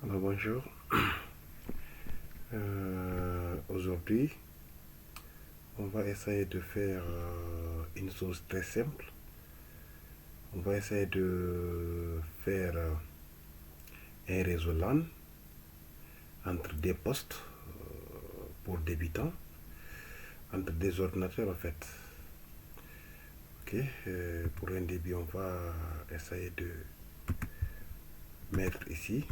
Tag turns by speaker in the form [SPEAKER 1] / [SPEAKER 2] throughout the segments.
[SPEAKER 1] Alors bonjour. Aujourd'hui, on va essayer de faire une chose très simple. On va essayer de faire un réseau LAN entre des postes pour débutants, entre des ordinateurs en fait. Ok. Pour un début, on va essayer de mettre ici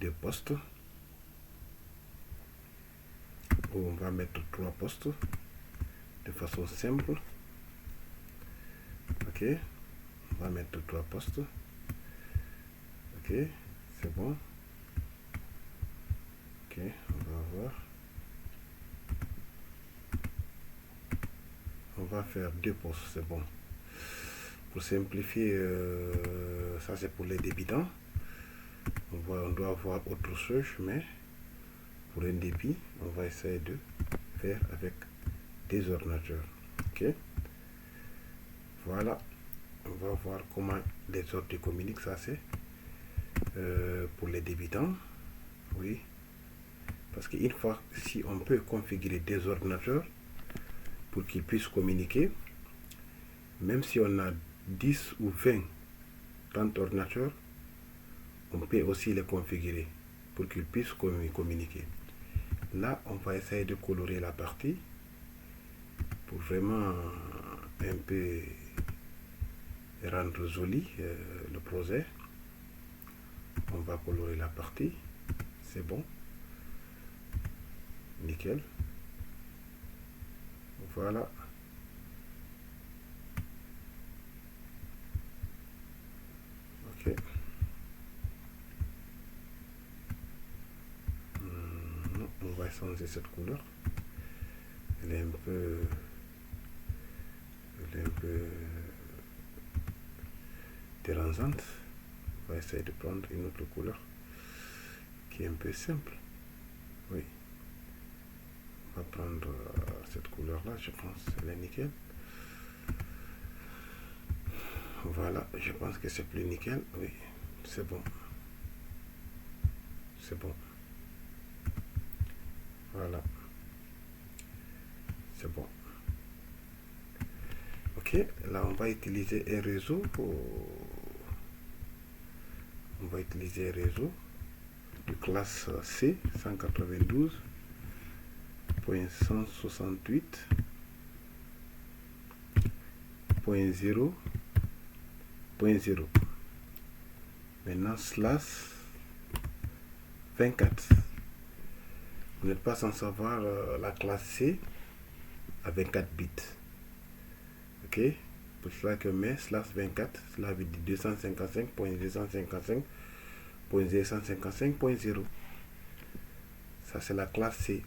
[SPEAKER 1] des postes. On va mettre 3 postes de façon simple. Ok, on va mettre 3 postes. Ok, c'est bon. Ok, on va voir. On va faire 2 postes, c'est bon. Pour simplifier, ça c'est pour les débutants. On doit avoir autre chose, mais pour un débit, on va essayer de faire avec des ordinateurs. Ok, voilà. On va voir comment les autres communiquent. Ça c'est pour les débutants. Oui, parce qu'une fois, si on peut configurer des ordinateurs pour qu'ils puissent communiquer, même si on a 10 ou 20, 30 ordinateurs, on peut aussi les configurer pour qu'ils puissent communiquer. Là, on va essayer de colorer la partie pour vraiment un peu rendre joli le projet. On va colorer la partie, c'est bon, nickel. Voilà. Ok. On va changer cette couleur. Elle est un peu dérangeante. On va essayer de prendre une autre couleur qui est un peu simple. Oui. On va prendre cette couleur là, je pense qu'elle est nickel. Voilà, je pense que c'est plus nickel. Oui, c'est bon. C'est bon. Voilà. C'est bon. Ok, là on va utiliser un réseau. On va utiliser un réseau de classe C 192.168.0.0. Maintenant, slash 24. Vous n'êtes pas sans savoir la classe C à 24 bits. Ok, pour cela que met slash 24, cela veut dire 255.255.255.0. Ça c'est la classe C.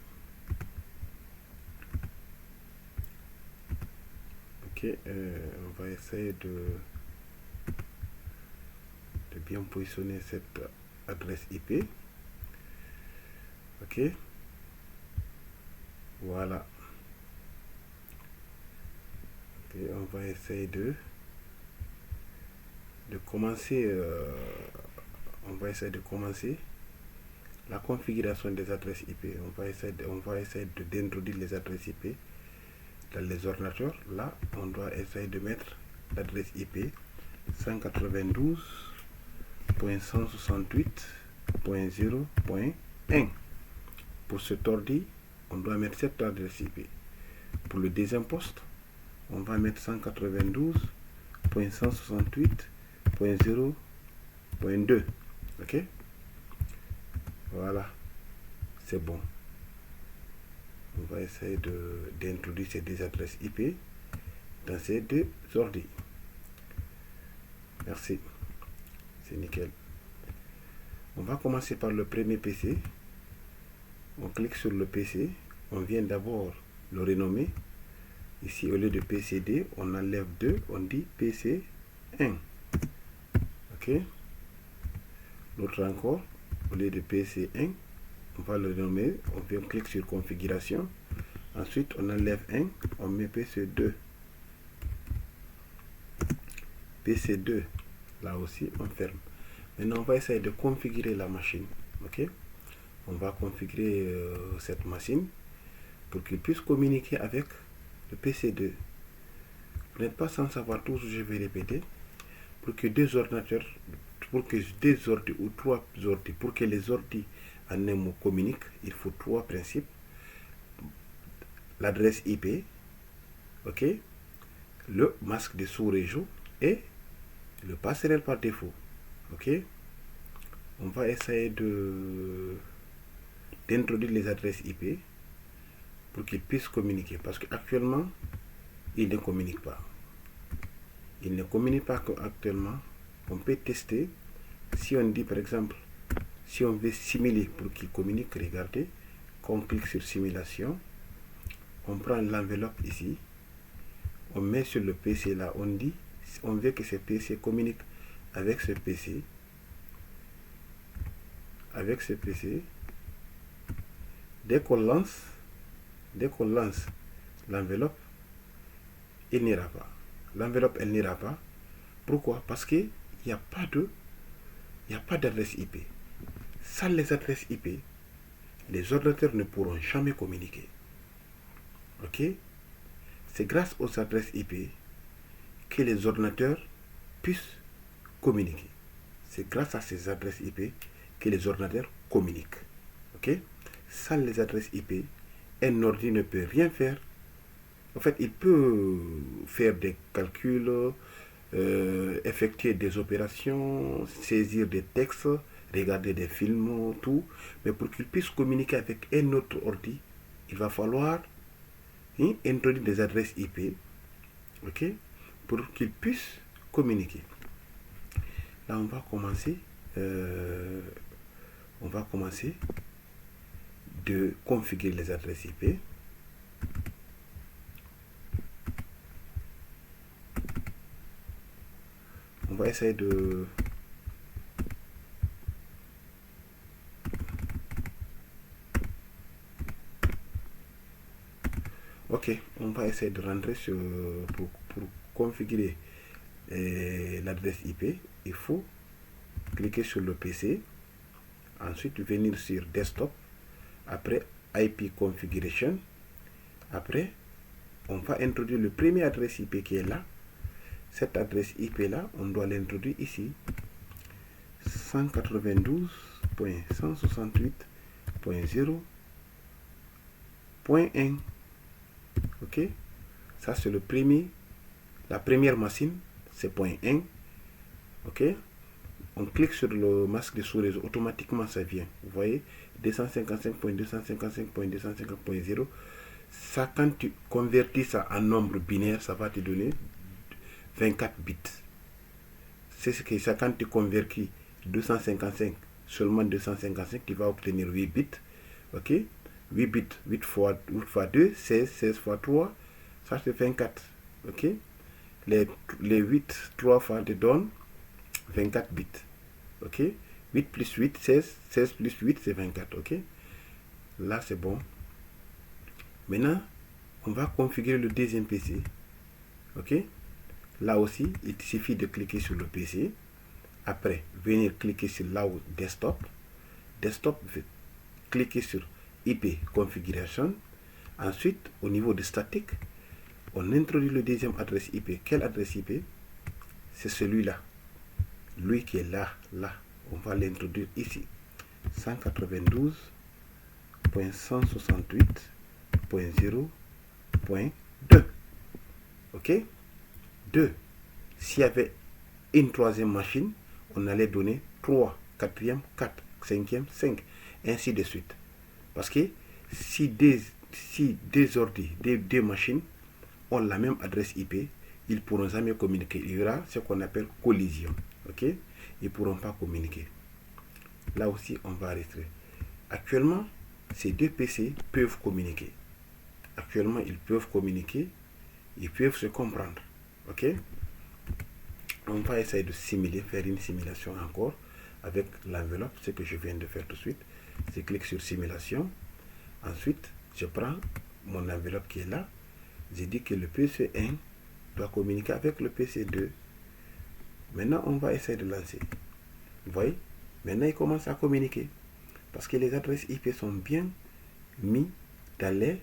[SPEAKER 1] Ok, on va essayer de bien positionner cette adresse IP. Ok, voilà. Et on va essayer de commencer. On va essayer de commencer la configuration des adresses IP. On va essayer d'introduire les adresses IP dans les ordinateurs. Là, on doit essayer de mettre l'adresse IP 192.168.0.1. Pour cet ordi, on doit mettre cette adresse IP. Pour le deuxième poste, on va mettre 192.168.0.2. Ok, voilà, c'est bon. On va essayer d'introduire ces deux adresses IP dans ces deux ordis. Merci, c'est nickel. On va commencer par le premier PC. On clique sur le PC. On vient d'abord le renommer. Ici, au lieu de PCD, on enlève 2, on dit PC1. Ok. L'autre encore, au lieu de PC1, on va le renommer. On vient cliquer sur configuration. Ensuite, on enlève 1, on met PC2. PC2, là aussi, on ferme. Maintenant, on va essayer de configurer la machine. Ok, on va configurer cette machine pour qu'il puisse communiquer avec le PC2. Vous n'êtes pas sans savoir tout, je vais répéter. Pour que deux ordinateurs, pour que deux ordi ou trois ordi, pour que les ordi en un mot communiquent, il faut trois principes. L'adresse IP, ok, le masque de sous-région et le passerelle par défaut. Ok, on va essayer d'introduire les adresses IP pour qu'ils puissent communiquer, parce qu'actuellement ils ne communiquent pas. Ils ne communiquent pas actuellement. On peut tester. Si on dit par exemple, si on veut simuler pour qu'ils communiquent, regardez, quand on clique sur simulation, on prend l'enveloppe ici, on met sur le PC là, on dit, on veut que ce PC communique avec ce PC, dès qu'on lance l'enveloppe, il n'ira pas. L'enveloppe, elle n'ira pas. Pourquoi? Parce qu'il n'y a pas d'adresse IP. Sans les adresses IP, les ordinateurs ne pourront jamais communiquer. Ok? C'est grâce aux adresses IP que les ordinateurs puissent communiquer. C'est grâce à ces adresses IP que les ordinateurs communiquent. Ok? Sans les adresses IP, un ordi ne peut rien faire. En fait, il peut faire des calculs, effectuer des opérations, saisir des textes, regarder des films, tout. Mais pour qu'il puisse communiquer avec un autre ordi, il va falloir introduire des adresses IP, ok, pour qu'il puisse communiquer. Là, on va commencer de configurer les adresses IP. On va essayer de on va essayer de rentrer pour configurer l'adresse IP. Il faut cliquer sur le PC, ensuite venir sur desktop, après IP configuration, après on va introduire le premier adresse IP qui est là. Cette adresse IP là, on doit l'introduire ici, 192.168.0.1. ok, ça c'est la première machine, c'est .1. ok, on clique sur le masque de sous-réseau, automatiquement ça vient. Vous voyez, 255.255.250.0. Ça, quand tu convertis ça en nombre binaire, ça va te donner 24 bits. C'est ce que ça, quand tu convertis 255, seulement 255, tu vas obtenir 8 bits. Ok, 8 bits, 8 fois 2, 16, 16 fois 3, ça c'est 24. Ok, les 8, 3 fois te donne 24 bits. Ok, 8 plus 8, 16, 16 plus 8, c'est 24. Ok, là c'est bon. Maintenant, on va configurer le deuxième PC. Ok, là aussi, il suffit de cliquer sur le PC. Après, venir cliquer sur là où desktop. Desktop, cliquer sur IP configuration. Ensuite, au niveau de statique, on introduit le deuxième adresse IP. Quelle adresse IP? C'est celui-là. Lui qui est là. On va l'introduire ici. 192.168.0.2. Ok? 2. S'il y avait une troisième machine, on allait donner 3, 4e, 4, 5e, 5, ainsi de suite. Parce que si deux ordi, deux machines ont la même adresse IP, ils ne pourront jamais communiquer. Il y aura ce qu'on appelle collision. Ok? Ils ne pourront pas communiquer. Là aussi, on va rester. Actuellement, ces deux PC peuvent communiquer. Actuellement, ils peuvent communiquer. Ils peuvent se comprendre. Ok? On va essayer de simuler, faire une simulation encore avec l'enveloppe, ce que je viens de faire tout de suite. Je clique sur simulation. Ensuite, je prends mon enveloppe qui est là. Je dis que le PC1 doit communiquer avec le PC2. Maintenant, on va essayer de lancer. Vous voyez? Maintenant, il commence à communiquer. Parce que les adresses IP sont bien mises dans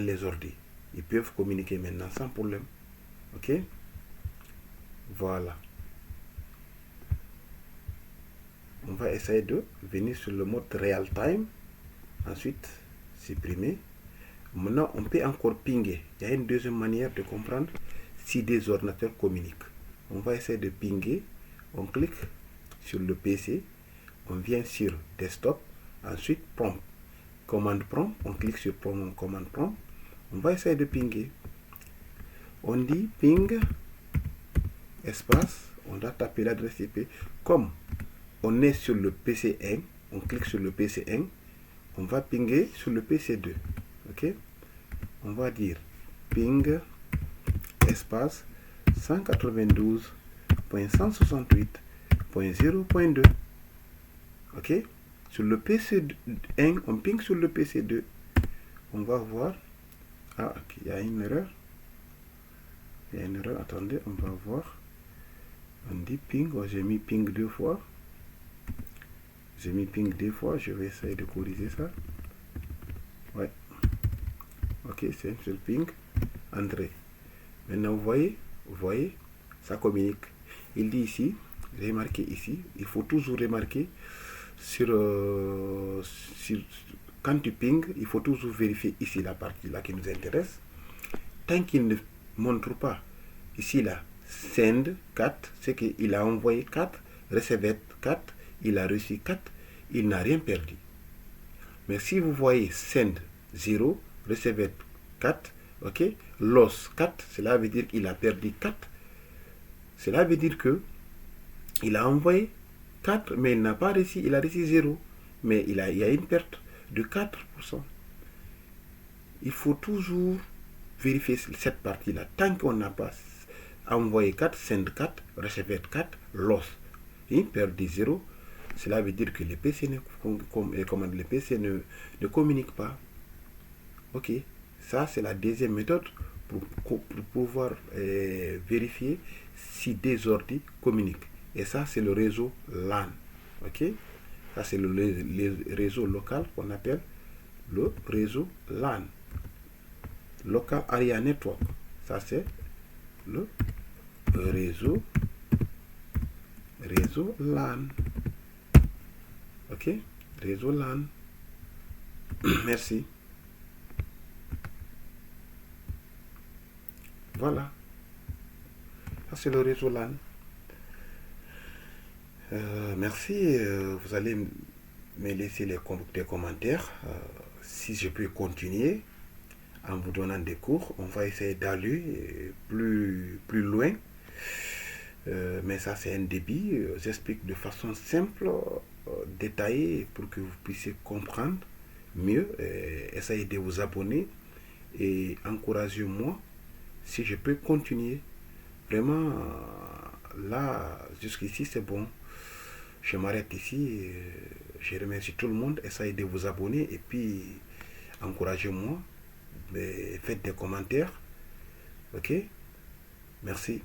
[SPEAKER 1] les ordi. Ils peuvent communiquer maintenant sans problème. Ok? Voilà. On va essayer de venir sur le mode real time. Ensuite, supprimer. Maintenant, on peut encore pinguer. Il y a une deuxième manière de comprendre si des ordinateurs communiquent. On va essayer de pinguer. On clique sur le PC. On vient sur desktop. Ensuite, prompt. Commande prompt. On clique sur commande prompt. On va essayer de pinguer. On dit ping espace. On doit taper l'adresse IP. Comme on est sur le PC1, on clique sur le PC1. On va pinguer sur le PC2. Ok? On va dire ping espace 192.168.0.2. Ok? Sur le PC1, on ping sur le PC2. On va voir. Ah, il y a une erreur. Il y a une erreur. Attendez, on va voir. On dit ping. Oh, j'ai mis ping 2 fois. J'ai mis ping 2 fois. Je vais essayer de corriger ça. Ouais. Ok, c'est un seul ping. Entrée. Maintenant, vous voyez, ça communique. Il dit ici, j'ai marqué ici, il faut toujours remarquer quand tu ping, il faut toujours vérifier ici la partie là qui nous intéresse. Tant qu'il ne montre pas ici là, send 4, c'est qu'il a envoyé 4, recevait 4, il a reçu 4, il n'a rien perdu. Mais si vous voyez send 0, recevait 4, ok, loss 4, cela veut dire qu'il a perdu 4. Cela veut dire que il a envoyé 4, mais il n'a pas reçu, il a reçu 0. Mais il y a une perte de 4%. Il faut toujours vérifier cette partie-là. Tant qu'on n'a pas envoyé 4, send 4, recevoir 4, loss, une perte de 0, cela veut dire que les PC ne communiquent pas. Ok, ça c'est la deuxième méthode pour pouvoir vérifier si des ordi communiquent. Et ça c'est le réseau LAN. Ok, ça c'est le réseau local qu'on appelle le réseau LAN. Local Area Network. Ça c'est le réseau LAN. Ok, réseau LAN. Merci. Voilà. Ça c'est le réseau LAN. Merci. Vous allez me laisser des commentaires. Si je peux continuer en vous donnant des cours, on va essayer d'aller plus loin. Mais ça c'est un début. J'explique de façon simple, détaillée, pour que vous puissiez comprendre mieux. Essayez de vous abonner et encouragez-moi si je peux continuer. Vraiment, là, jusqu'ici c'est bon. Je m'arrête ici. Je remercie tout le monde. Essayez de vous abonner et puis encouragez-moi. Faites des commentaires. Ok? Merci.